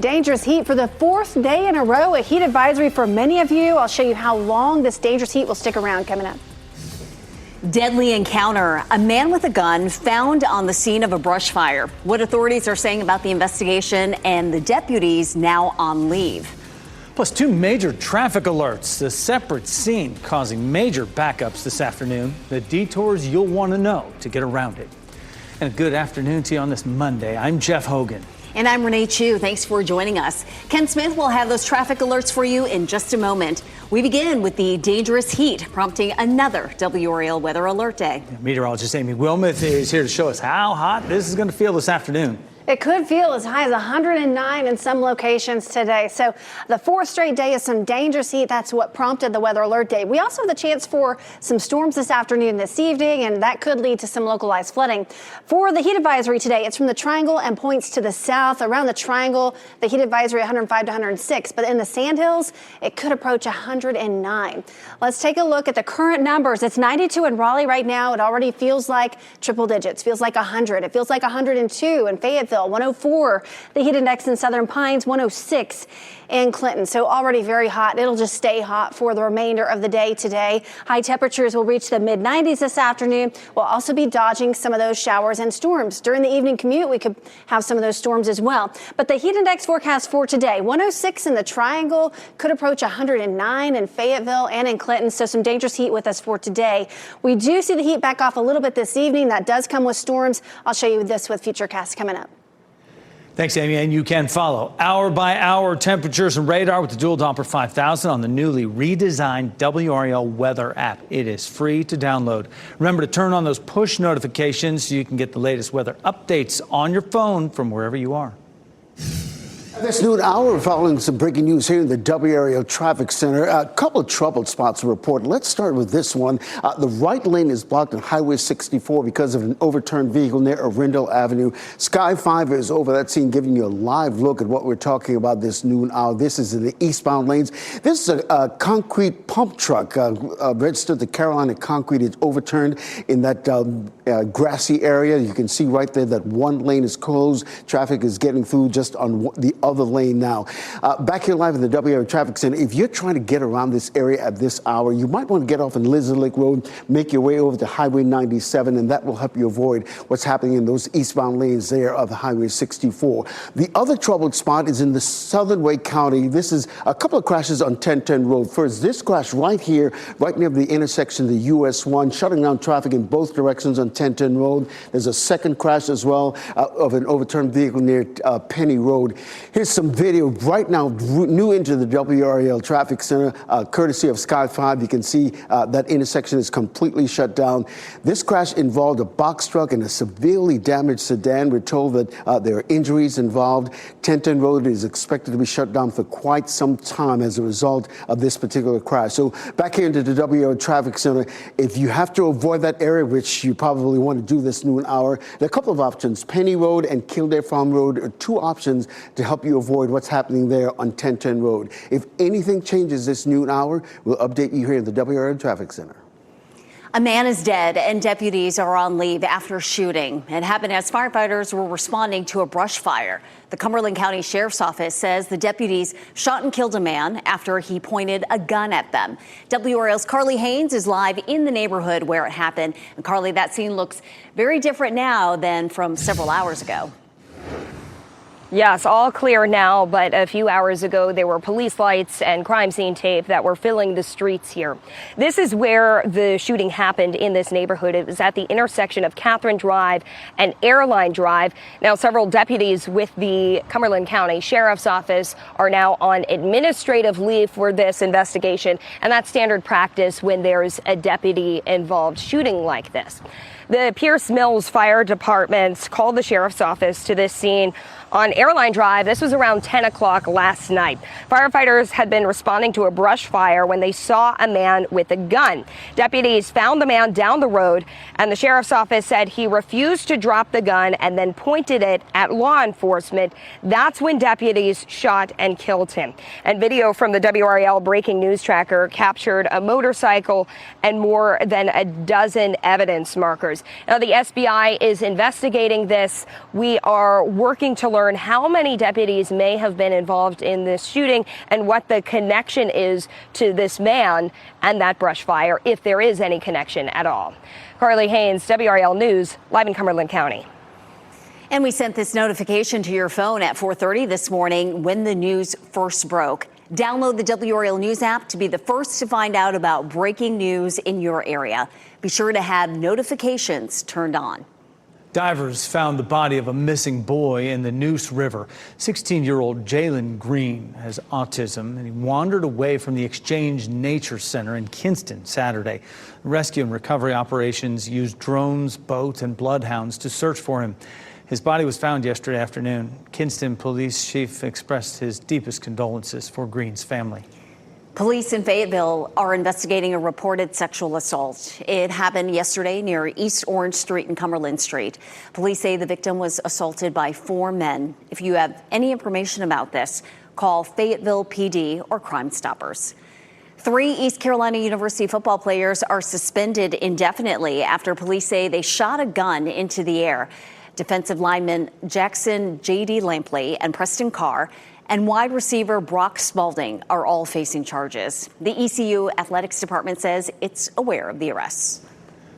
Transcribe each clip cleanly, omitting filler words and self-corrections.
Dangerous heat for the fourth day in a row, a heat advisory for many of you. I'll show you how long this dangerous heat will stick around coming up. Deadly encounter. A man with a gun found on the scene of a brush fire. What authorities are saying about the investigation and the deputies now on leave. Plus, two major traffic alerts. The separate scene causing major backups this afternoon. The detours you'll want to know to get around it. And a good afternoon to you on this Monday. I'm Jeff Hogan. And I'm Renee Chu. Thanks for joining us. Ken Smith will have those traffic alerts for you in just a moment. We begin with the dangerous heat, prompting another WRAL weather alert day. Meteorologist Amy Wilmoth is here to show us how hot this is going to feel this afternoon. It could feel as high as 109 in some locations today. So the fourth straight day of some dangerous heat. That's what prompted the weather alert day. We also have the chance for some storms this afternoon, this evening, and that could lead to some localized flooding. For the heat advisory today, it's from the Triangle and points to the south. Around the Triangle, the heat advisory 105 to 106. But in the Sandhills, it could approach 109. Let's take a look at the current numbers. It's 92 in Raleigh right now. It already feels like triple digits. Feels like 100. It feels like 102 in Fayetteville. 104, the heat index in Southern Pines, 106 in Clinton. So already very hot. It'll just stay hot for the remainder of the day today. High temperatures will reach the mid-90s this afternoon. We'll also be dodging some of those showers and storms. During the evening commute, we could have some of those storms as well. But the heat index forecast for today, 106 in the Triangle, could approach 109 in Fayetteville and in Clinton. So some dangerous heat with us for today. We do see the heat back off a little bit this evening. That does come with storms. I'll show you this with Futurecast coming up. Thanks, Amy. And you can follow hour-by-hour temperatures and radar with the Dual Doppler 5000 on the newly redesigned WRAL weather app. It is free to download. Remember to turn on those push notifications so you can get the latest weather updates on your phone from wherever you are. This noon hour, we're following some breaking news here in the WRAL Traffic Center. A couple of troubled spots to report. Let's start with this one. The right lane is blocked on Highway 64 because of an overturned vehicle near Arundel Avenue. Sky 5 is over that scene, giving you a live look at what we're talking about this noon hour. This is in the eastbound lanes. This is a concrete pump truck registered to Carolina Concrete. It's overturned in that grassy area. You can see right there that one lane is closed. Traffic is getting through just on the other lane now. Back here live in the WRAL Traffic Center, if you're trying to get around this area at this hour, you might want to get off on Lizard Lake Road, make your way over to Highway 97, and that will help you avoid what's happening in those eastbound lanes there of the Highway 64. The other troubled spot is in the Southern Wake County. This is a couple of crashes on 1010 Road. First, this crash right here, right near the intersection of the US 1, shutting down traffic in both directions on 1010 Road. There's a second crash as well of an overturned vehicle near Penny Road. Here's some video right now, new into the WRAL Traffic Center, courtesy of Sky 5. You can see that intersection is completely shut down. This crash involved a box truck and a severely damaged sedan. We're told that there are injuries involved. 1010 Road is expected to be shut down for quite some time as a result of this particular crash. So back here into the WRAL Traffic Center, if you have to avoid that area, which you probably want to do this noon hour, there are a couple of options. Penny Road and Kildare Farm Road are two options to help you avoid what's happening there on 1010 Road. If anything changes this noon hour, we'll update you here in the WRAL Traffic Center. A man is dead and deputies are on leave after shooting. It happened as firefighters were responding to a brush fire. The Cumberland County Sheriff's Office says the deputies shot and killed a man after he pointed a gun at them. WRAL's Carly Haynes is live in the neighborhood where it happened. And Carly, that scene looks very different now than from several hours ago. Yes, all clear now, but a few hours ago there were police lights and crime scene tape that were filling the streets here. This is where the shooting happened in this neighborhood. It was at the intersection of Catherine Drive and Airline Drive. Now, several deputies with the Cumberland County Sheriff's Office are now on administrative leave for this investigation, and that's standard practice when there's a deputy involved shooting like this. The Pierce Mills Fire Department called the Sheriff's Office to this scene on Airline Drive. This was around 10 o'clock last night. Firefighters had been responding to a brush fire when they saw a man with a gun. Deputies found the man down the road, and the Sheriff's Office said he refused to drop the gun and then pointed it at law enforcement. That's when deputies shot and killed him. And video from the WRAL breaking news tracker captured a motorcycle and more than a dozen evidence markers. Now, the SBI is investigating this. We are working to learn how many deputies may have been involved in this shooting and what the connection is to this man and that brush fire, if there is any connection at all. Carly Haynes, WRAL News, live in Cumberland County. And we sent this notification to your phone at 4:30 this morning when the news first broke. Download the WRAL News app to be the first to find out about breaking news in your area. Be sure to have notifications turned on. Divers found the body of a missing boy in the Neuse River. 16-year-old Jalen Green has autism, and he wandered away from the Exchange Nature Center in Kinston Saturday. Rescue and recovery operations used drones, boats, and bloodhounds to search for him. His body was found yesterday afternoon. Kinston Police Chief expressed his deepest condolences for Green's family. Police in Fayetteville are investigating a reported sexual assault. It happened yesterday near East Orange Street and Cumberland Street. Police say the victim was assaulted by 4 men. If you have any information about this, call Fayetteville PD or Crime Stoppers. 3 East Carolina University football players are suspended indefinitely after police say they shot a gun into the air. Defensive lineman Jackson J.D. Lampley and Preston Carr and wide receiver Brock Spalding are all facing charges. The ECU Athletics Department says it's aware of the arrests.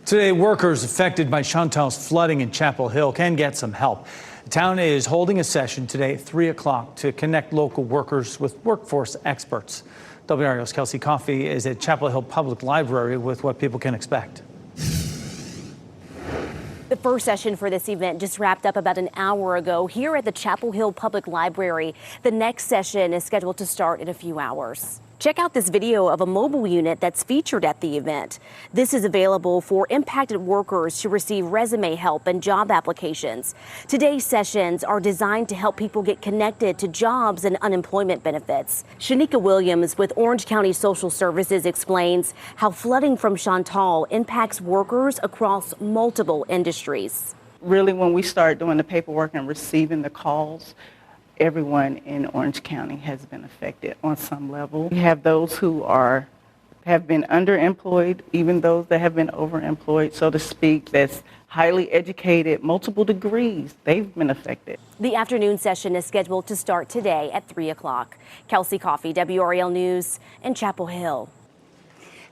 Today, workers affected by Chantal's flooding in Chapel Hill can get some help. The town is holding a session today at 3 o'clock to connect local workers with workforce experts. WRAL's Kelsey Coffey is at Chapel Hill Public Library with what people can expect. The first session for this event just wrapped up about an hour ago here at the Chapel Hill Public Library. The next session is scheduled to start in a few hours. Check out this video of a mobile unit that's featured at the event. This is available for impacted workers to receive resume help and job applications. Today's sessions are designed to help people get connected to jobs and unemployment benefits. Shanika Williams with Orange County Social Services explains how flooding from Chantal impacts workers across multiple industries. Really, when we start doing the paperwork and receiving the calls, everyone in Orange County has been affected on some level. We have those who have been underemployed, even those that have been overemployed, so to speak, that's highly educated, multiple degrees, they've been affected. The afternoon session is scheduled to start today at 3 o'clock. Kelsey Coffey, WRAL News in Chapel Hill.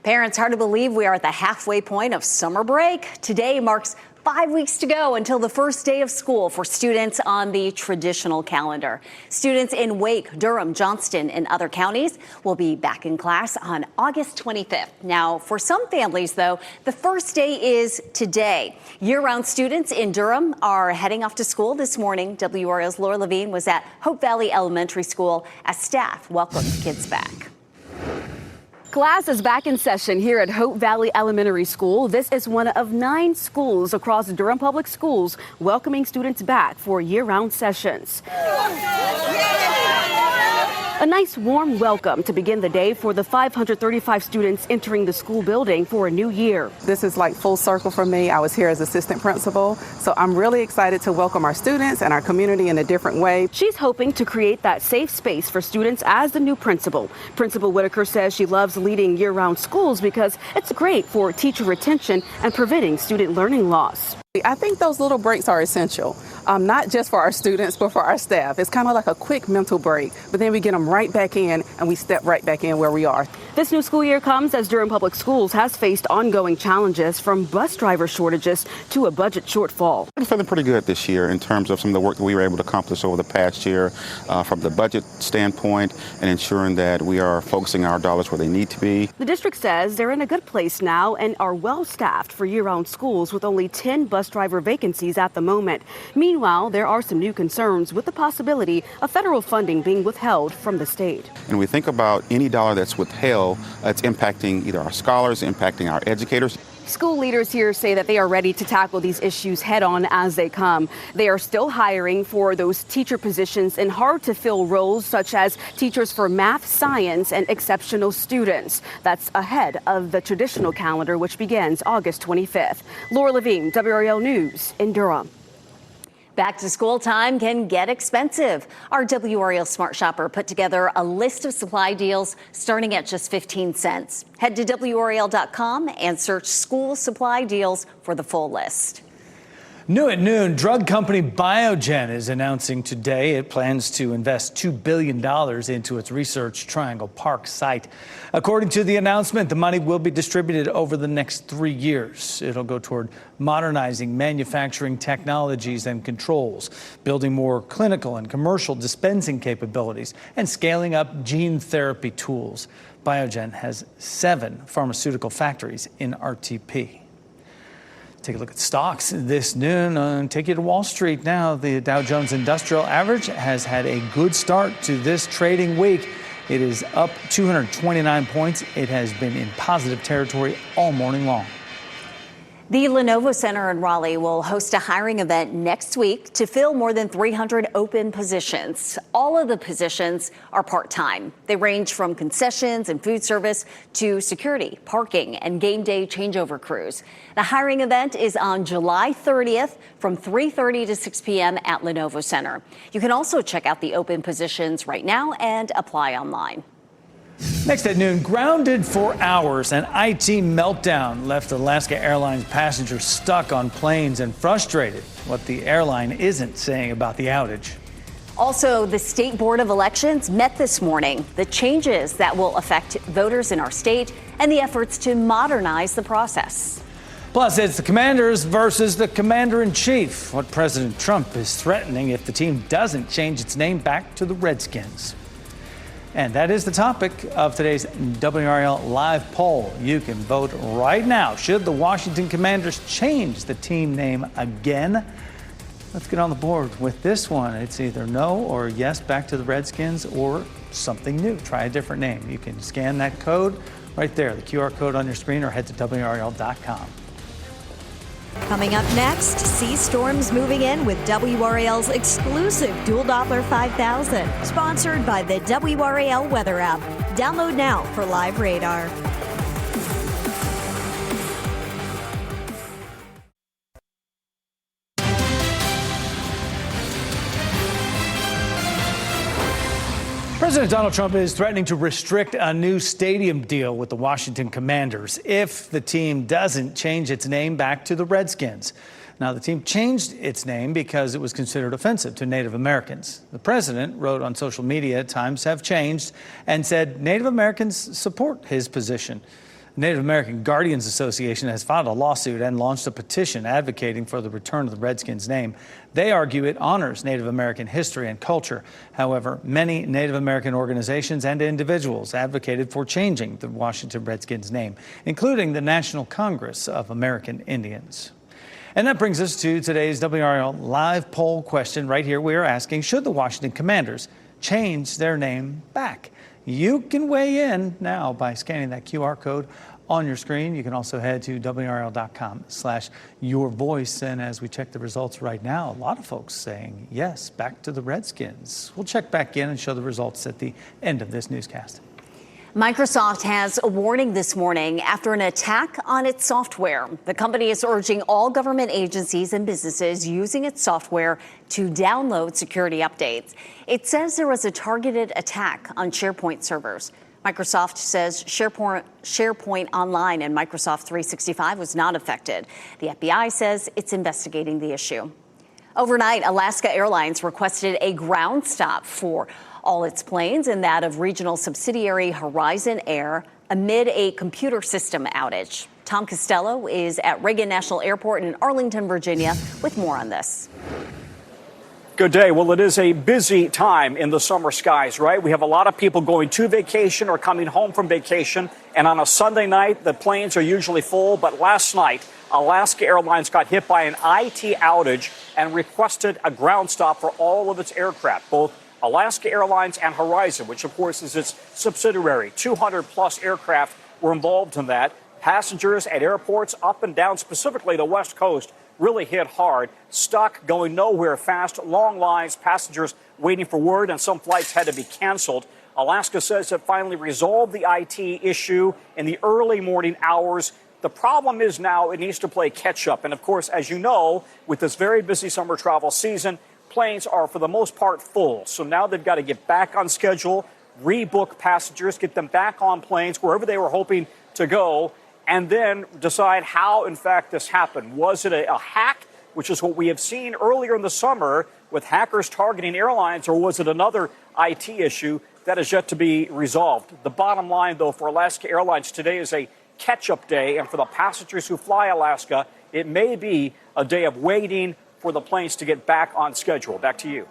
Parents, hard to believe we are at the halfway point of summer break. Today marks 5 weeks to go until the first day of school for students on the traditional calendar. Students in Wake, Durham, Johnston, and other counties will be back in class on August 25th. Now, for some families, though, the first day is today. Year-round students in Durham are heading off to school this morning. WRAL's Laura Levine was at Hope Valley Elementary School as staff welcomed kids back. Class is back in session here at Hope Valley Elementary School. This is one of 9 schools across Durham Public Schools welcoming students back for year-round sessions. A nice warm welcome to begin the day for the 535 students entering the school building for a new year. This is like full circle for me. I was here as assistant principal, so I'm really excited to welcome our students and our community in a different way. She's hoping to create that safe space for students as the new principal. Principal Whitaker says she loves leading year-round schools because it's great for teacher retention and preventing student learning loss. I think those little breaks are essential, not just for our students, but for our staff. It's kind of like a quick mental break, but then we get them right back in and we step right back in where we are. This new school year comes as Durham Public Schools has faced ongoing challenges from bus driver shortages to a budget shortfall. I'm feeling pretty good this year in terms of some of the work that we were able to accomplish over the past year from the budget standpoint and ensuring that we are focusing our dollars where they need to be. The district says they're in a good place now and are well staffed for year-round schools with only 10 bus driver vacancies at the moment. Meanwhile, there are some new concerns with the possibility of federal funding being withheld from the state. And we think about any dollar that's withheld, it's impacting either our scholars, impacting our educators. School leaders here say that they are ready to tackle these issues head on as they come. They are still hiring for those teacher positions in hard to fill roles such as teachers for math, science, and exceptional students. That's ahead of the traditional calendar, which begins August 25th. Laura Levine, WRAL News in Durham. Back to school time can get expensive. Our WRAL Smart Shopper put together a list of supply deals starting at just 15 cents. Head to WRAL.com and search school supply deals for the full list. New at noon, drug company Biogen is announcing today it plans to invest $2 billion into its Research Triangle Park site. According to the announcement, the money will be distributed over the next 3 years. It'll go toward modernizing manufacturing technologies and controls, building more clinical and commercial dispensing capabilities, and scaling up gene therapy tools. Biogen has 7 pharmaceutical factories in RTP. Take a look at stocks this noon. Take you to Wall Street now. The Dow Jones Industrial Average has had a good start to this trading week. It is up 229 points. It has been in positive territory all morning long. The Lenovo Center in Raleigh will host a hiring event next week to fill more than 300 open positions. All of the positions are part-time. They range from concessions and food service to security, parking, and game day changeover crews. The hiring event is on July 30th from 3:30 to 6 p.m. at Lenovo Center. You can also check out the open positions right now and apply online. Next at noon, grounded for hours, an IT meltdown left Alaska Airlines passengers stuck on planes and frustrated. What the airline isn't saying about the outage. Also, the State Board of Elections met this morning. The changes that will affect voters in our state and the efforts to modernize the process. Plus, it's the Commanders versus the Commander-in-Chief. What President Trump is threatening if the team doesn't change its name back to the Redskins. And that is the topic of today's WRAL live poll. You can vote right now. Should the Washington Commanders change the team name again? Let's get on the board with this one. It's either no or yes back to the Redskins or something new. Try a different name. You can scan that code right there, the QR code on your screen, or head to WRAL.com. Coming up next, see storms moving in with WRAL's exclusive Dual Doppler 5000, sponsored by the WRAL Weather app. Download now for live radar. President Donald Trump is threatening to restrict a new stadium deal with the Washington Commanders if the team doesn't change its name back to the Redskins. Now, the team changed its name because it was considered offensive to Native Americans. The president wrote on social media, times have changed, and said Native Americans support his position. Native American Guardians Association has filed a lawsuit and launched a petition advocating for the return of the Redskins name. They argue it honors Native American history and culture. However, many Native American organizations and individuals advocated for changing the Washington Redskins name, including the National Congress of American Indians. And that brings us to today's WRAL live poll question. Right here, we are asking, should the Washington Commanders change their name back? You can weigh in now by scanning that QR code on your screen. You can also head to WRAL.com/yourvoice. And as we check the results right now, a lot of folks saying yes, back to the Redskins. We'll check back in and show the results at the end of this newscast. Microsoft has a warning this morning after an attack on its software. The company is urging all government agencies and businesses using its software to download security updates. It says there was a targeted attack on SharePoint servers. Microsoft says SharePoint Online and Microsoft 365 was not affected. The FBI says it's investigating the issue. Overnight, Alaska Airlines requested a ground stop for all its planes and that of regional subsidiary Horizon Air amid a computer system outage. Tom Costello is at Reagan National Airport in Arlington, Virginia, with more on this. Good day. Well, it is a busy time in the summer skies, right? We have a lot of people going to vacation or coming home from vacation. And on a Sunday night, the planes are usually full. But last night, Alaska Airlines got hit by an IT outage and requested a ground stop for all of its aircraft, both Alaska Airlines and Horizon, which, of course, is its subsidiary. 200-plus aircraft were involved in that. Passengers at airports up and down, specifically the West Coast, really hit hard, stuck, going nowhere fast, long lines, passengers waiting for word, and some flights had to be canceled. Alaska says it finally resolved the IT issue in the early morning hours The problem is now it needs to play catch up. And of course, as you know, with this very busy summer travel season, planes are for the most part full. So now they've got to get back on schedule, rebook passengers, get them back on planes wherever they were hoping to go, and then decide how, in fact, this happened. Was it a hack, which is what we have seen earlier in the summer with hackers targeting airlines, or was it another IT issue that is yet to be resolved? The bottom line, though, for Alaska Airlines today is a catch-up day, and for the passengers who fly Alaska, it may be a day of waiting for the planes to get back on schedule. Back to you.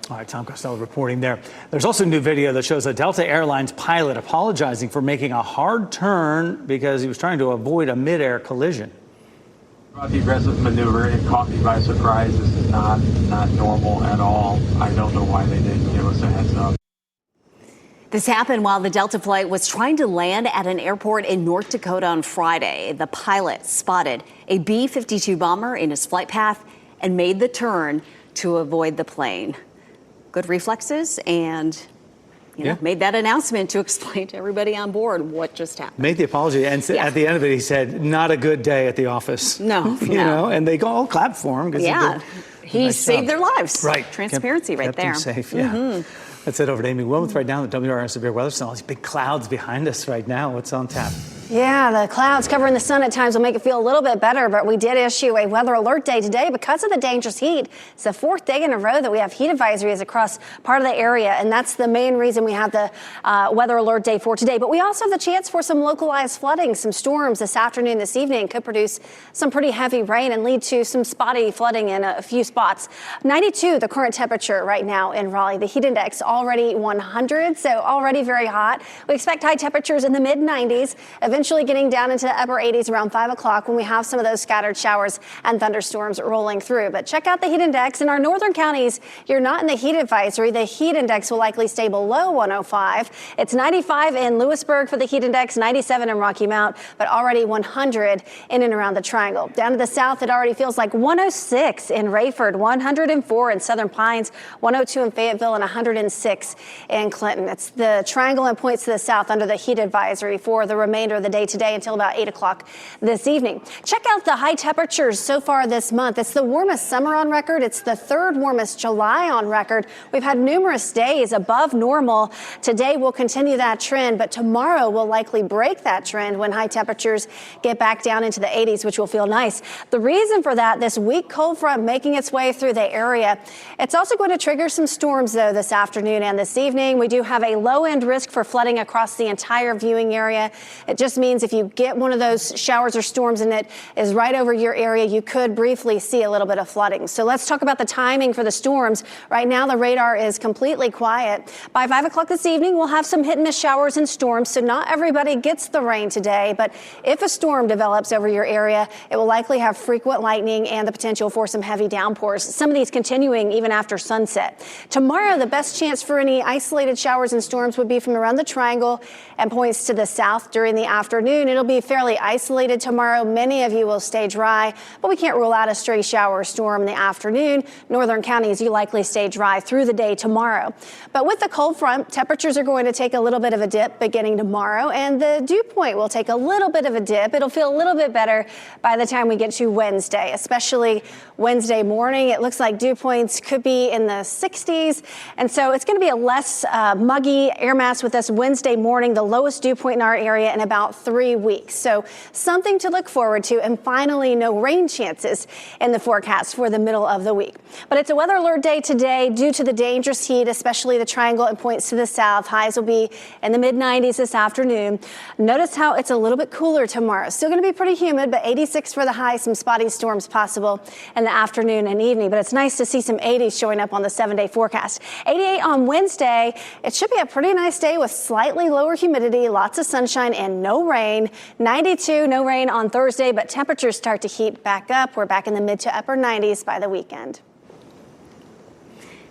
All right, Tom Costello reporting there. There's also a new video that shows a Delta Airlines pilot apologizing for making a hard turn because he was trying to avoid a midair collision. The aggressive maneuver, it caught me by surprise. This is not normal at all. I don't know why they didn't give us a heads up. This happened while the Delta flight was trying to land at an airport in North Dakota on Friday. The pilot spotted a B-52 bomber in his flight path and made the turn to avoid the plane. Good reflexes and made that announcement to explain to everybody on board what just happened. Made the apology, and at the end of it, he said, "Not a good day at the office." No, you know, and they all clap for him because he saved their lives. Right, Transparency kept there. Them safe. Yeah. Let's head over to Amy Wilmoth right now. The WRAL severe weather center. All these big clouds behind us right now. What's on tap? Yeah, the clouds covering the sun at times will make it feel a little bit better, but we did issue a weather alert day today because of the dangerous heat. It's the fourth day in a row that we have heat advisories across part of the area, and that's the main reason we have the weather alert day for today. But we also have the chance for some localized flooding. Some storms this afternoon, this evening could produce some pretty heavy rain and lead to some spotty flooding in a few spots. 92, the current temperature right now in Raleigh. The heat index already 100, so already very hot. We expect high temperatures in the mid-90s. Eventually getting down into the upper 80s around 5 o'clock when we have some of those scattered showers and thunderstorms rolling through. But check out the heat index. In our northern counties, you're not in the heat advisory. The heat index will likely stay below 105. It's 95 in Lewisburg for the heat index, 97 in Rocky Mount, but already 100 in and around the Triangle. Down to the south, it already feels like 106 in Rayford, 104 in Southern Pines, 102 in Fayetteville, and 106 in Clinton. It's the Triangle and points to the south under the heat advisory for the remainder of the day today until about 8 o'clock this evening. Check out the high temperatures so far this month. It's the warmest summer on record. It's the third warmest July on record. We've had numerous days above normal. Today will continue that trend, but tomorrow will likely break that trend when high temperatures get back down into the 80s, which will feel nice. The reason for that, this weak cold front making its way through the area. It's also going to trigger some storms, though, this afternoon and this evening. We do have a low-end risk for flooding across the entire viewing area. It just means if you get one of those showers or storms and it is right over your area, you could briefly see a little bit of flooding. So let's talk about the timing for the storms. Right now, the radar is completely quiet. By 5 o'clock this evening, we'll have some hit and miss showers and storms. So not everybody gets the rain today, but if a storm develops over your area, it will likely have frequent lightning and the potential for some heavy downpours. Some of these continuing even after sunset. Tomorrow, the best chance for any isolated showers and storms would be from around the Triangle and points to the south during the afternoon. It'll be fairly isolated tomorrow. Many of you will stay dry, but we can't rule out a stray shower or storm in the afternoon. Northern counties, you likely stay dry through the day tomorrow. But with the cold front, temperatures are going to take a little bit of a dip beginning tomorrow, and the dew point will take a little bit of a dip. It'll feel a little bit better by the time we get to Wednesday, especially Wednesday morning. It looks like dew points could be in the 60s, and so it's going to be a less muggy air mass with us Wednesday morning, the lowest dew point in our area in about 3 weeks. So something to look forward to, and finally no rain chances in the forecast for the middle of the week. But it's a weather alert day today due to the dangerous heat, especially the Triangle and points to the south. Highs will be in the mid-90s this afternoon. Notice how it's a little bit cooler tomorrow. Still going to be pretty humid, but 86 for the high. Some spotty storms possible in the afternoon and evening. But it's nice to see some 80s showing up on the 7-day forecast. 88 on Wednesday. It should be a pretty nice day with slightly lower humidity, lots of sunshine and no rain. 92, no rain on Thursday, but temperatures start to heat back up. We're back in the mid to upper 90s by the weekend.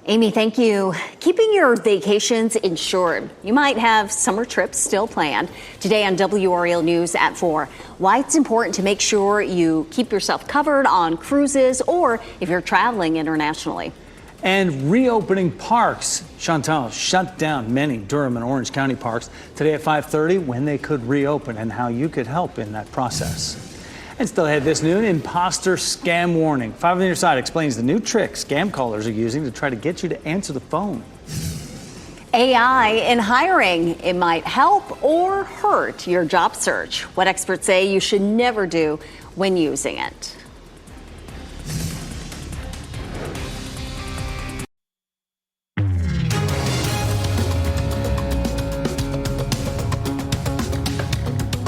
Amy, thank you. Keeping your vacations insured. You might have summer trips still planned. Today on WRAL News at 4, why it's important to make sure you keep yourself covered on cruises or if you're traveling internationally. And reopening parks. Chantal shut down many Durham and Orange County parks today at 5:30 when they could reopen and how you could help in that process. And still ahead this noon, imposter scam warning. 5 on your side explains the new trick scam callers are using to try to get you to answer the phone. AI in hiring. It might help or hurt your job search. What experts say you should never do when using it.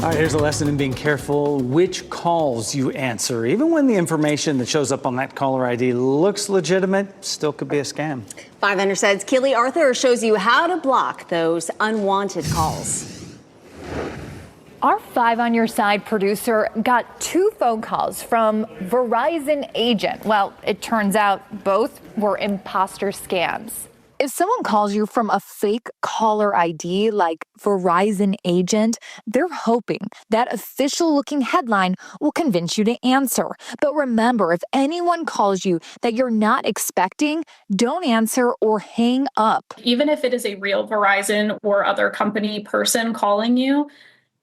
All right, here's a lesson in being careful which calls you answer. Even when the information that shows up on that caller ID looks legitimate, still could be a scam. 5 on your side's Keely Arthur shows you how to block those unwanted calls. Our 5 on your side producer got 2 phone calls from Verizon agent. Well, it turns out both were imposter scams. If someone calls you from a fake caller ID like Verizon agent, they're hoping that official-looking headline will convince you to answer. But remember, if anyone calls you that you're not expecting, don't answer or hang up. Even if it is a real Verizon or other company person calling you,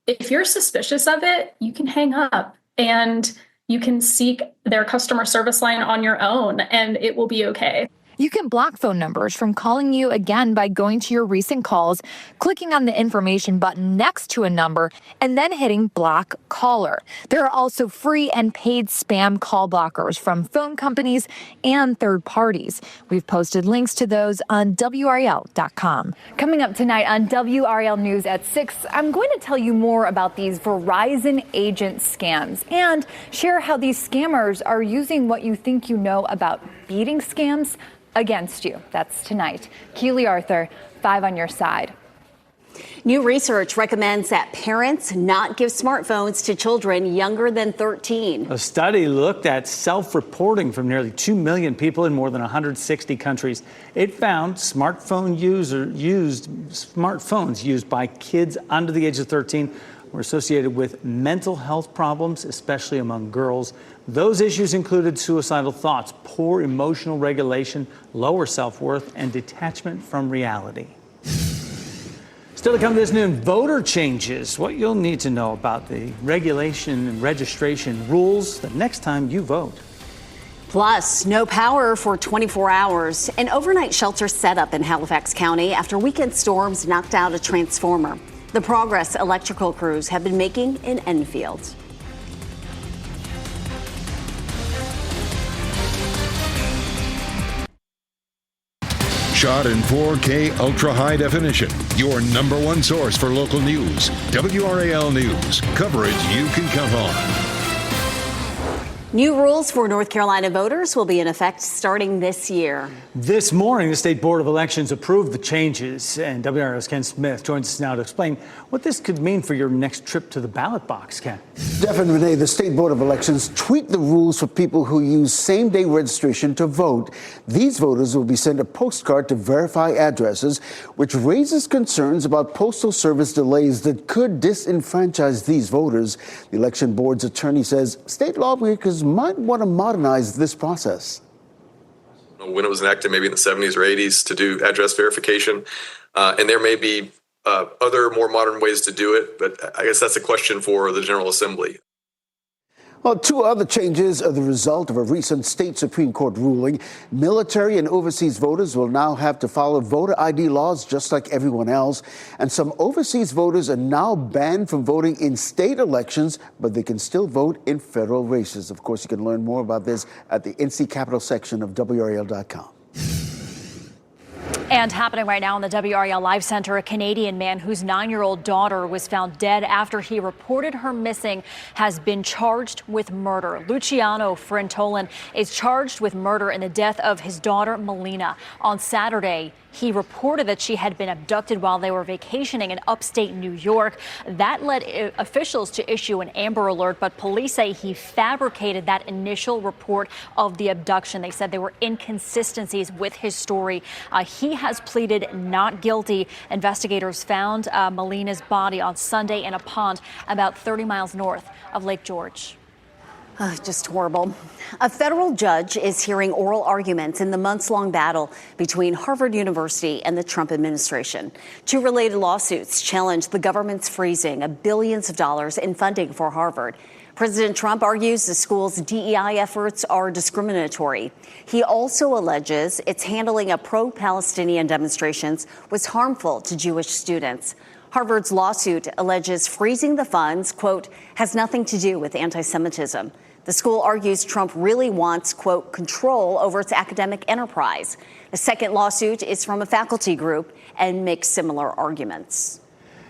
if you're suspicious of it, you can hang up and you can seek their customer service line on your own and it will be okay. You can block phone numbers from calling you again by going to your recent calls, clicking on the information button next to a number, and then hitting block caller. There are also free and paid spam call blockers from phone companies and third parties. We've posted links to those on WRAL.com. Coming up tonight on WRAL News at 6, I'm going to tell you more about these Verizon agent scams and share how these scammers are using what you think you know about beating scams against you. That's tonight. Keely Arthur, 5 on your side. New research recommends that parents not give smartphones to children younger than 13. A study looked at self-reporting from nearly 2 million people in more than 160 countries. It found smartphones used by kids under the age of 13 were associated with mental health problems, especially among girls. Those issues included suicidal thoughts, poor emotional regulation, lower self-worth, and detachment from reality. Still to come this noon, voter changes. What you'll need to know about the regulation and registration rules the next time you vote. Plus, no power for 24 hours. An overnight shelter set up in Halifax County after weekend storms knocked out a transformer. The progress electrical crews have been making in Enfield. Shot in 4K ultra high definition. Your #1 source for local news. WRAL News. Coverage you can count on. New rules for North Carolina voters will be in effect starting this year. This morning, the State Board of Elections approved the changes, and WRAL's Ken Smith joins us now to explain what this could mean for your next trip to the ballot box. Ken. Jeff and Renee, the State Board of Elections tweaked the rules for people who use same-day registration to vote. These voters will be sent a postcard to verify addresses, which raises concerns about Postal Service delays that could disenfranchise these voters. The Election Board's attorney says state lawmakers might want to modernize this process. When it was enacted, maybe in the 70s or 80s, to do address verification. And there may be other more modern ways to do it, but I guess that's a question for the General Assembly. Well, 2 other changes are the result of a recent state Supreme Court ruling. Military and overseas voters will now have to follow voter ID laws just like everyone else. And some overseas voters are now banned from voting in state elections, but they can still vote in federal races. Of course, you can learn more about this at the NC Capital section of WRAL.com. And happening right now in the WRAL Live Center, a Canadian man whose 9-year-old daughter was found dead after he reported her missing has been charged with murder. Luciano Frentolin is charged with murder in the death of his daughter, Melina. On Saturday, he reported that she had been abducted while they were vacationing in upstate New York. That led officials to issue an Amber Alert, but police say he fabricated that initial report of the abduction. They said there were inconsistencies with his story. He has pleaded not guilty. Investigators found Melina's body on Sunday in a pond about 30 miles north of Lake George. Just horrible. A federal judge is hearing oral arguments in the months-long battle between Harvard University and the Trump administration. Two related lawsuits challenge the government's freezing of billions of dollars in funding for Harvard. President Trump argues the school's DEI efforts are discriminatory. He also alleges its handling of pro-Palestinian demonstrations was harmful to Jewish students. Harvard's lawsuit alleges freezing the funds, quote, has nothing to do with anti-Semitism. The school argues Trump really wants, quote, control over its academic enterprise. The second lawsuit is from a faculty group and makes similar arguments.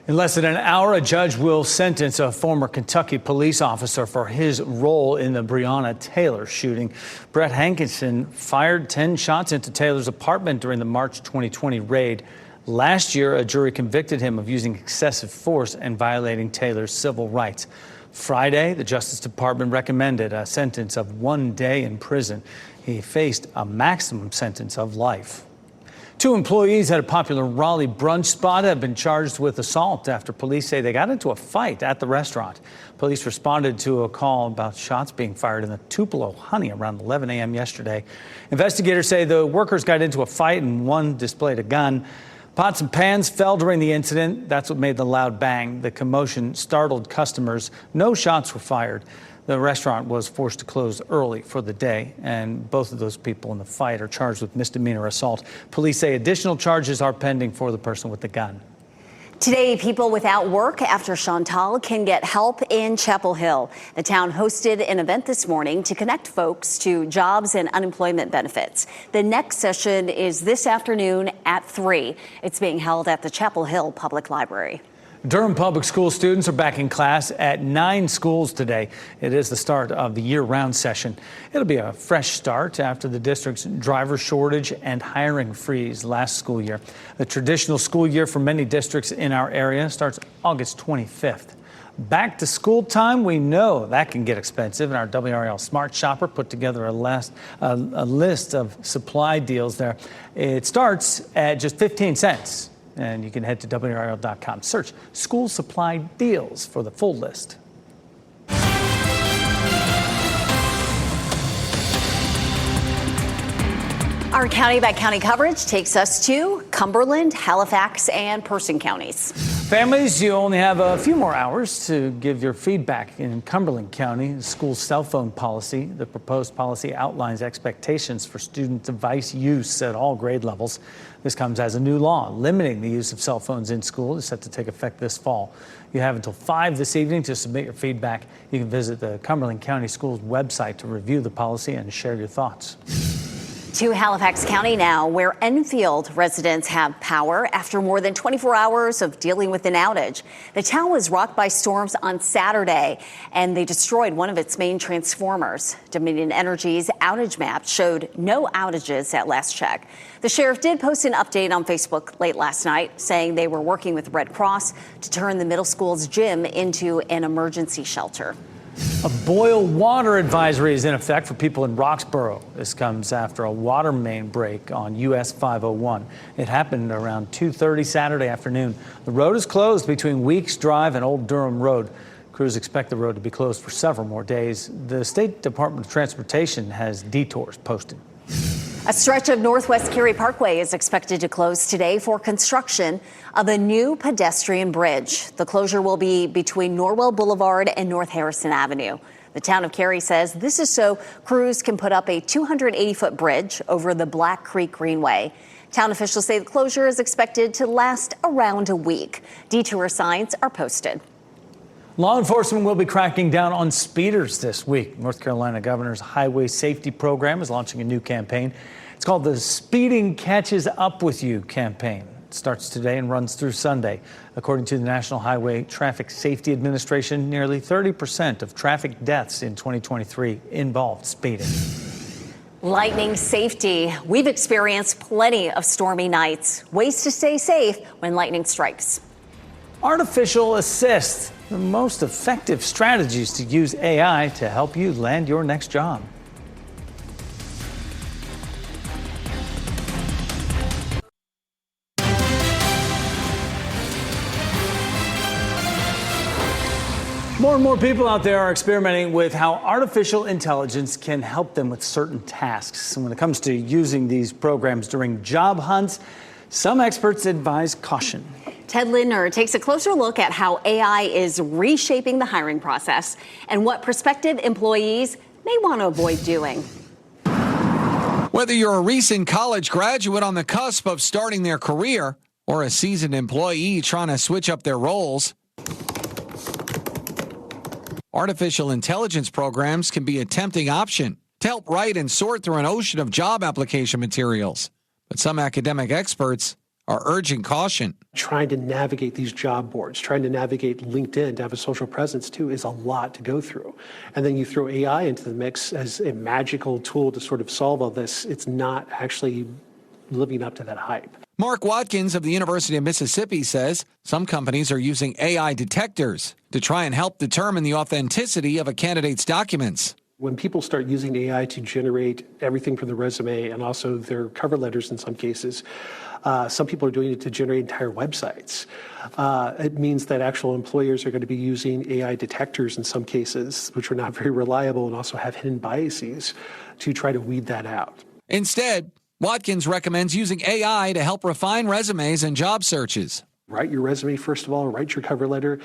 In less than an hour, a judge will sentence a former Kentucky police officer for his role in the Breonna Taylor shooting. Brett Hankinson fired 10 shots into Taylor's apartment during the March 2020 raid. Last year, a jury convicted him of using excessive force and violating Taylor's civil rights. Friday, the Justice Department recommended a sentence of 1 day in prison. He faced a maximum sentence of life. Two employees at a popular Raleigh brunch spot have been charged with assault after police say they got into a fight at the restaurant. Police responded to a call about shots being fired in the Tupelo Honey around 11 a.m. yesterday. Investigators say the workers got into a fight and one displayed a gun. Pots and pans fell during the incident. That's what made the loud bang. The commotion startled customers. No shots were fired. The restaurant was forced to close early for the day, and both of those people in the fight are charged with misdemeanor assault. Police say additional charges are pending for the person with the gun. Today, people without work after Chantal can get help in Chapel Hill. The town hosted an event this morning to connect folks to jobs and unemployment benefits. The next session is this afternoon at 3. It's being held at the Chapel Hill Public Library. Durham Public School students are back in class at 9 schools today. It is the start of the year-round session. It'll be a fresh start after the district's driver shortage and hiring freeze last school year. The traditional school year for many districts in our area starts August 25th. Back to school time, we know that can get expensive, and our WRAL Smart Shopper put together a list of supply deals there. It starts at just 15 cents. And you can head to WRAL.com. Search school supply deals for the full list. Our county by county coverage takes us to Cumberland, Halifax, and Person counties. Families, you only have a few more hours to give your feedback. In Cumberland County, the school's cell phone policy, the proposed policy outlines expectations for student device use at all grade levels. This comes as a new law limiting the use of cell phones in school. It's set to take effect this fall. You have until 5 this evening to submit your feedback. You can visit the Cumberland County Schools website to review the policy and share your thoughts. To Halifax County now, where Enfield residents have power after more than 24 hours of dealing with an outage. The town was rocked by storms on Saturday, and they destroyed one of its main transformers. Dominion Energy's outage map showed no outages at last check. The sheriff did post an update on Facebook late last night, saying they were working with Red Cross to turn the middle school's gym into an emergency shelter. A boil water advisory is in effect for people in Roxborough. This comes after a water main break on US 501. It happened around 2:30 Saturday afternoon. The road is closed between Weeks Drive and Old Durham Road. Crews expect the road to be closed for several more days. The State Department of Transportation has detours posted. A stretch of Northwest Cary Parkway is expected to close today for construction of a new pedestrian bridge. The closure will be between Norwell Boulevard and North Harrison Avenue. The town of Cary says this is so crews can put up a 280-foot bridge over the Black Creek Greenway. Town officials say the closure is expected to last around a week. Detour signs are posted. Law enforcement will be cracking down on speeders this week. North Carolina Governor's Highway Safety Program is launching a new campaign. It's called the Speeding Catches Up With You campaign. It starts today and runs through Sunday. According to the National Highway Traffic Safety Administration, nearly 30% of traffic deaths in 2023 involved speeding. Lightning safety. We've experienced plenty of stormy nights. Ways to stay safe when lightning strikes. Artificial assist, the most effective strategies to use AI to help you land your next job. More and more people out there are experimenting with how artificial intelligence can help them with certain tasks. And when it comes to using these programs during job hunts, some experts advise caution. Ted Lindner takes a closer look at how AI is reshaping the hiring process and what prospective employees may want to avoid doing. Whether you're a recent college graduate on the cusp of starting their career or a seasoned employee trying to switch up their roles, artificial intelligence programs can be a tempting option to help write and sort through an ocean of job application materials. But some academic experts are urging caution. Trying to navigate these job boards, trying to navigate LinkedIn, to have a social presence too, is a lot to go through. And then you throw AI into the mix as a magical tool to sort of solve all this. It's not actually living up to that hype. Mark Watkins of the University of Mississippi says some companies are using AI detectors to try and help determine the authenticity of a candidate's documents. When people start using AI to generate everything from the resume and also their cover letters in some cases, some people are doing it to generate entire websites. It means that actual employers are going to be using AI detectors in some cases, which are not very reliable and also have hidden biases, to try to weed that out. Instead, Watkins recommends using AI to help refine resumes and job searches. Write your resume, first of all, write your cover letter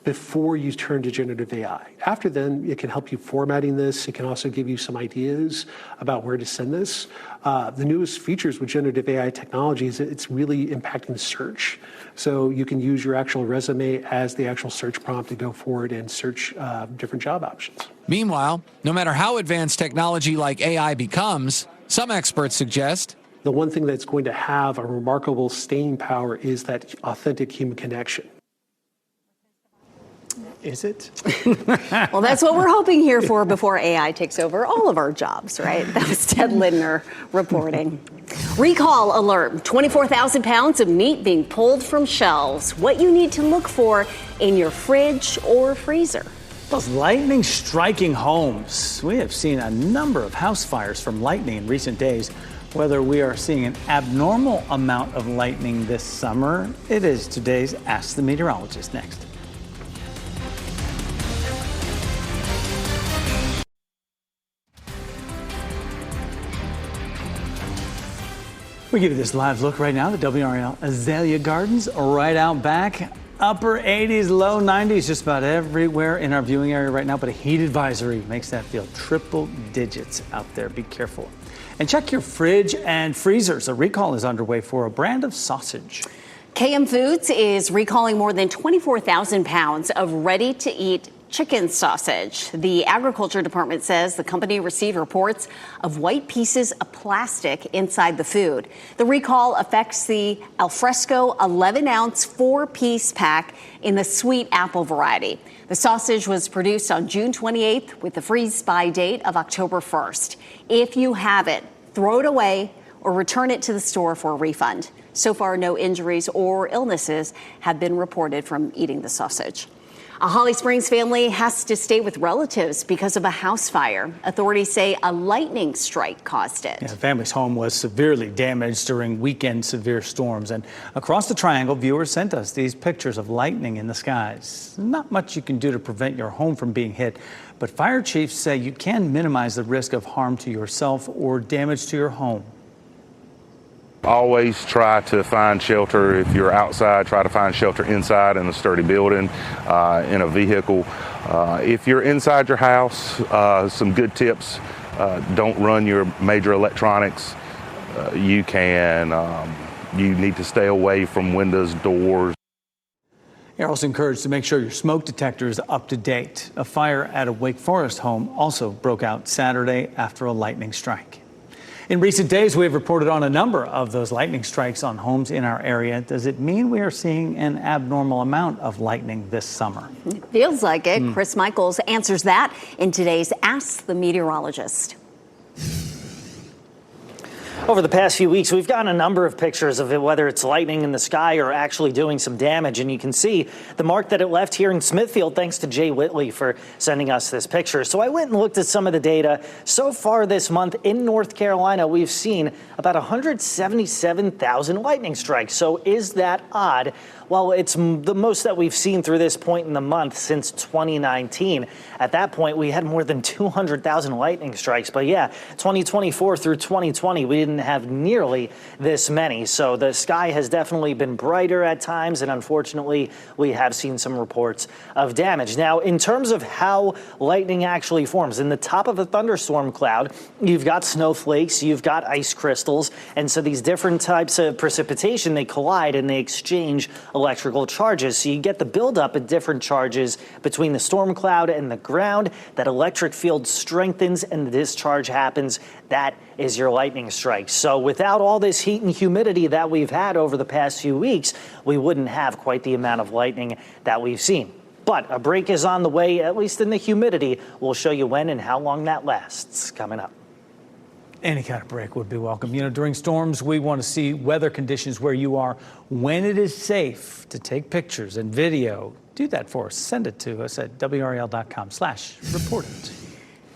before you turn to generative AI. After then, it can help you formatting this. It can also give you some ideas about where to send this. The newest features with generative AI technologies, it's really impacting search. So you can use your actual resume as the actual search prompt to go forward and search different job options. Meanwhile, no matter how advanced technology like AI becomes, some experts suggest the one thing that's going to have a remarkable staying power is that authentic human connection. Is it? Well, that's what we're hoping here for before AI takes over all of our jobs, right? That was Ted Lindner reporting. Recall alert, 24,000 pounds of meat being pulled from shelves. What you need to look for in your fridge or freezer. Those lightning striking homes. We have seen a number of house fires from lightning in recent days. Whether we are seeing an abnormal amount of lightning this summer, it is today's Ask the Meteorologist. Next. We give you this live look right now, the WRAL Azalea Gardens right out back. Upper 80s, low 90s, just about everywhere in our viewing area right now, but a heat advisory makes that feel triple digits out there. Be careful. And check your fridge and freezers. A recall is underway for a brand of sausage. KM Foods is recalling more than 24,000 pounds of ready-to-eat chicken sausage. The Agriculture Department says the company received reports of white pieces of plastic inside the food. The recall affects the Alfresco 11-ounce 4-piece pack in the sweet apple variety. The sausage was produced on June 28th with the freeze-by date of October 1st. If you have it, throw it away or return it to the store for a refund. So far, no injuries or illnesses have been reported from eating the sausage. A Holly Springs family has to stay with relatives because of a house fire. Authorities say a lightning strike caused it. Yeah, the family's home was severely damaged during weekend severe storms. And across the triangle, viewers sent us these pictures of lightning in the skies. Not much you can do to prevent your home from being hit, but fire chiefs say you can minimize the risk of harm to yourself or damage to your home. Always try to find shelter. If you're outside, try to find shelter inside in a sturdy building, in a vehicle. If you're inside your house, some good tips. Don't run your major electronics. You need to stay away from windows, doors. You're also encouraged to make sure your smoke detector is up to date. A fire at a Wake Forest home also broke out Saturday after a lightning strike. In recent days, we have reported on a number of those lightning strikes on homes in our area. Does it mean we are seeing an abnormal amount of lightning this summer? It feels like it. Chris Michaels answers that in today's Ask the Meteorologist. Over the past few weeks, we've gotten a number of pictures of it, whether it's lightning in the sky or actually doing some damage. And you can see the mark that it left here in Smithfield, thanks to Jay Whitley for sending us this picture. So I went and looked at some of the data. So far this month in North Carolina, we've seen about 177,000 lightning strikes. So is that odd? Well, it's the most that we've seen through this point in the month since 2019. At that point, we had more than 200,000 lightning strikes. But yeah, 2024 through 2020, we didn't have nearly this many. So the sky has definitely been brighter at times. And unfortunately, we have seen some reports of damage. Now, in terms of how lightning actually forms, in the top of a thunderstorm cloud, you've got snowflakes, you've got ice crystals. And so these different types of precipitation, they collide and they exchange electrical charges. So you get the buildup of different charges between the storm cloud and the ground. That electric field strengthens and the discharge happens. That is your lightning strike. So without all this heat and humidity that we've had over the past few weeks, we wouldn't have quite the amount of lightning that we've seen. But a break is on the way, at least in the humidity. We'll show you when and how long that lasts coming up. Any kind of break would be welcome. You know, during storms, we want to see weather conditions where you are, when it is safe to take pictures and video. Do that for us. Send it to us at WRAL.com/reportit.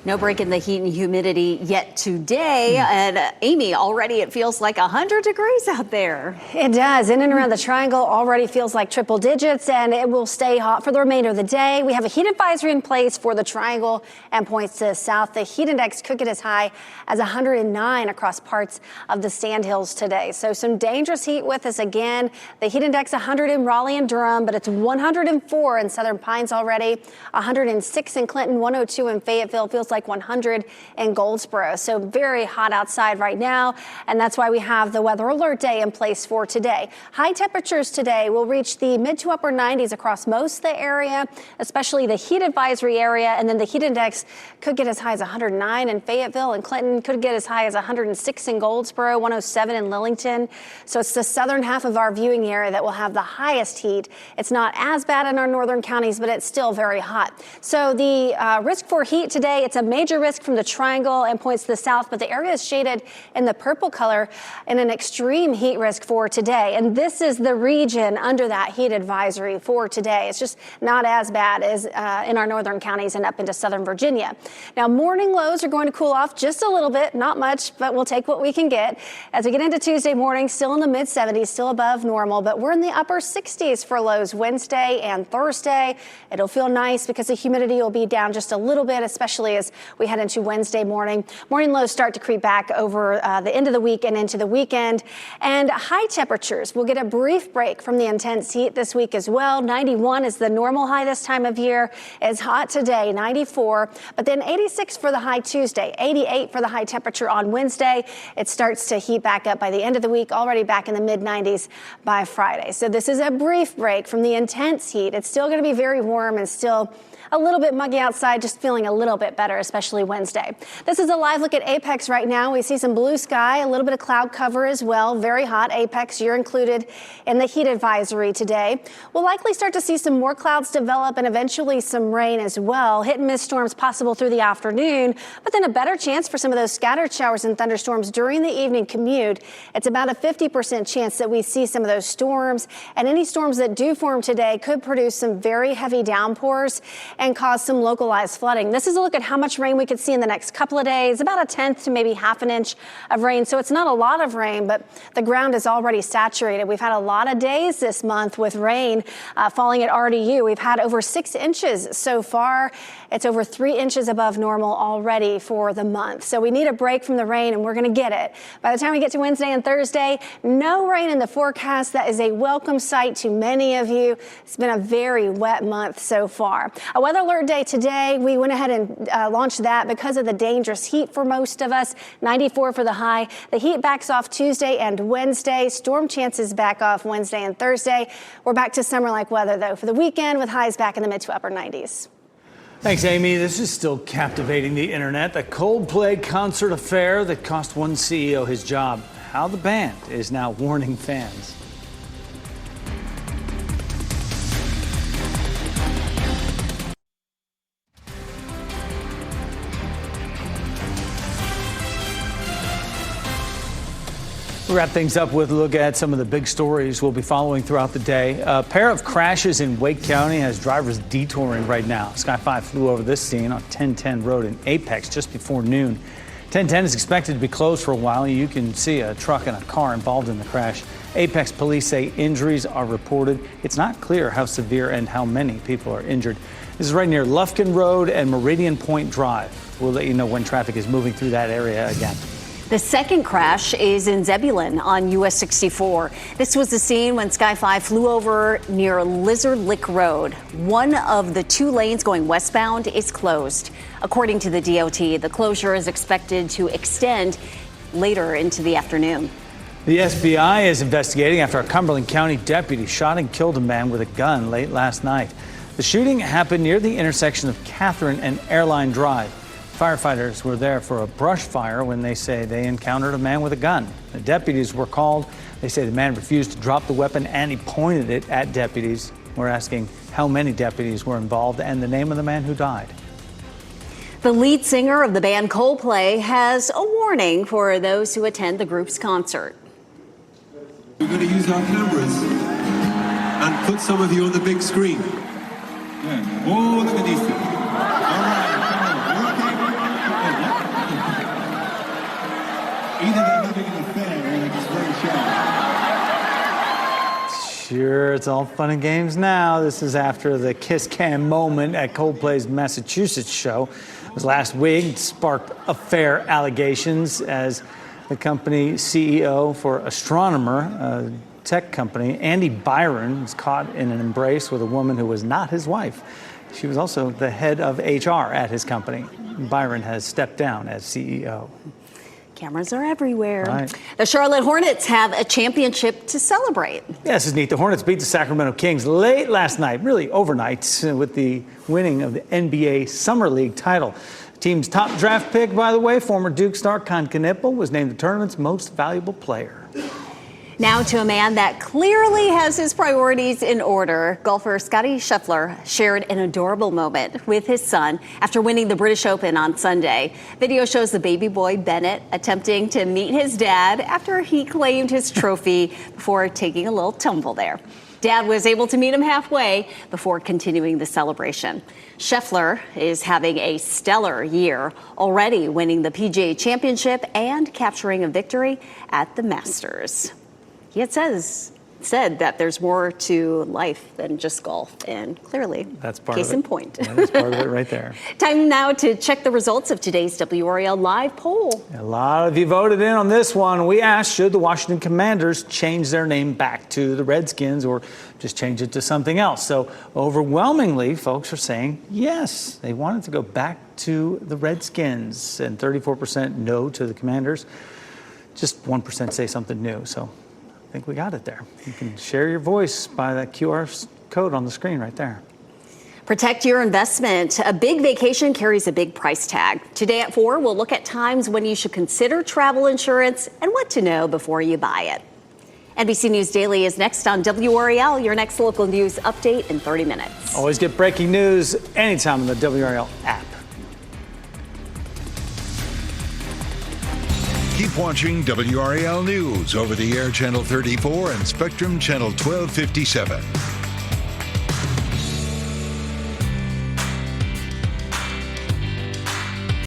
No break in the heat and humidity yet today. And Amy, already it feels like 100 degrees out there. It does. In and around the triangle already feels like triple digits, and it will stay hot for the remainder of the day. We have a heat advisory in place for the triangle and points to the south. The heat index could get as high as 109 across parts of the Sandhills today. So some dangerous heat with us again. The heat index 100 in Raleigh and Durham, but it's 104 in Southern Pines already, 106 in Clinton, 102 in Fayetteville. Feels like 100 in Goldsboro. So very hot outside right now, and that's why we have the weather alert day in place for today. High temperatures today will reach the mid to upper 90s across most of the area, especially the heat advisory area, and then the heat index could get as high as 109 in Fayetteville, and Clinton could get as high as 106 in Goldsboro, 107 in Lillington. So it's the southern half of our viewing area that will have the highest heat. It's not as bad in our northern counties, but it's still very hot. So the risk for heat today, it's a major risk from the triangle and points to the south, but the area is shaded in the purple color and an extreme heat risk for today. And this is the region under that heat advisory for today. It's just not as bad as in our northern counties and up into southern Virginia. Now, morning lows are going to cool off just a little bit, not much, but we'll take what we can get. As we get into Tuesday morning, still in the mid 70s, still above normal, but we're in the upper 60s for lows Wednesday and Thursday. It'll feel nice because the humidity will be down just a little bit, especially as we head into Wednesday morning. Morning lows start to creep back over the end of the week and into the weekend. And high temperatures will get a brief break from the intense heat this week as well. 91 is the normal high this time of year. It's hot today, 94, but then 86 for the high Tuesday, 88 for the high temperature on Wednesday. It starts to heat back up by the end of the week, already back in the mid 90s by Friday. So this is a brief break from the intense heat. It's still going to be very warm and still a little bit muggy outside, just feeling a little bit better, especially Wednesday. This is a live look at Apex right now. We see some blue sky, a little bit of cloud cover as well. Very hot. Apex, you're included in the heat advisory today. We'll likely start to see some more clouds develop and eventually some rain as well. Hit and miss storms possible through the afternoon, but then a better chance for some of those scattered showers and thunderstorms during the evening commute. It's about a 50% chance that we see some of those storms, and any storms that do form today could produce some very heavy downpours and cause some localized flooding. This is a look at how much rain we could see in the next couple of days, about a tenth to maybe half an inch of rain. So it's not a lot of rain, but the ground is already saturated. We've had a lot of days this month with rain falling at RDU. We've had over 6 inches so far. It's over 3 inches above normal already for the month. So we need a break from the rain, and we're going to get it. By the time we get to Wednesday and Thursday, no rain in the forecast. That is a welcome sight to many of you. It's been a very wet month so far. A weather alert day today. We went ahead and launched that because of the dangerous heat for most of us. 94 for the high. The heat backs off Tuesday and Wednesday. Storm chances back off Wednesday and Thursday. We're back to summer-like weather, though, for the weekend with highs back in the mid to upper 90s. Thanks, Amy. This is still captivating the internet. The Coldplay concert affair that cost one CEO his job. How the band is now warning fans. We'll wrap things up with a look at some of the big stories we'll be following throughout the day. A pair of crashes in Wake County has drivers detouring right now. Sky 5 flew over this scene on 1010 Road in Apex just before noon. 1010 is expected to be closed for a while. You can see a truck and a car involved in the crash. Apex police say injuries are reported. It's not clear how severe and how many people are injured. This is right near Lufkin Road and Meridian Point Drive. We'll let you know when traffic is moving through that area again. The second crash is in Zebulon on US 64. This was the scene when Sky 5 flew over near Lizard Lick Road. One of the two lanes going westbound is closed. According to the DOT, the closure is expected to extend later into the afternoon. The SBI is investigating after a Cumberland County deputy shot and killed a man with a gun late last night. The shooting happened near the intersection of Catherine and Airline Drive. Firefighters were there for a brush fire when they say they encountered a man with a gun. The deputies were called. They say the man refused to drop the weapon and he pointed it at deputies. We're asking how many deputies were involved and the name of the man who died. The lead singer of the band Coldplay has a warning for those who attend the group's concert. We're going to use our cameras and put some of you on the big screen. Yeah. Oh, look at these things. All right. Either they're having an affair or they're just very shy. Sure, it's all fun and games now. This is after the kiss cam moment at Coldplay's Massachusetts show. It was last week. It sparked affair allegations as the company CEO for Astronomer, a tech company, Andy Byron, was caught in an embrace with a woman who was not his wife. She was also the head of HR at his company. Byron has stepped down as CEO. Cameras are everywhere. Right. The Charlotte Hornets have a championship to celebrate. Yeah, this is neat. The Hornets beat the Sacramento Kings late last night, really overnight, with the winning of the NBA Summer League title. The team's top draft pick, by the way, former Duke star Con Knippel, was named the tournament's most valuable player. Now to a man that clearly has his priorities in order. Golfer Scottie Scheffler shared an adorable moment with his son after winning the British Open on Sunday. Video shows the baby boy Bennett attempting to meet his dad after he claimed his trophy before taking a little tumble there. Dad was able to meet him halfway before continuing the celebration. Scheffler is having a stellar year, already winning the PGA Championship and capturing a victory at the Masters. He had said that there's more to life than just golf, and clearly, that's part case of it. in point. Yeah, that's part of it right there. Time now to check the results of today's WRAL live poll. A lot of you voted in on this one. We asked, should the Washington Commanders change their name back to the Redskins or just change it to something else? So overwhelmingly, folks are saying yes, they wanted to go back to the Redskins, and 34% no to the Commanders. Just 1% say something new. So I think we got it there. You can share your voice by that QR code on the screen right there. Protect your investment. A big vacation carries a big price tag. Today at 4, we'll look at times when you should consider travel insurance and what to know before you buy it. NBC News Daily is next on WRAL, your next local news update in 30 minutes. Always get breaking news anytime on the WRAL app. Keep watching WRAL News over the air channel 34 and Spectrum channel 1257.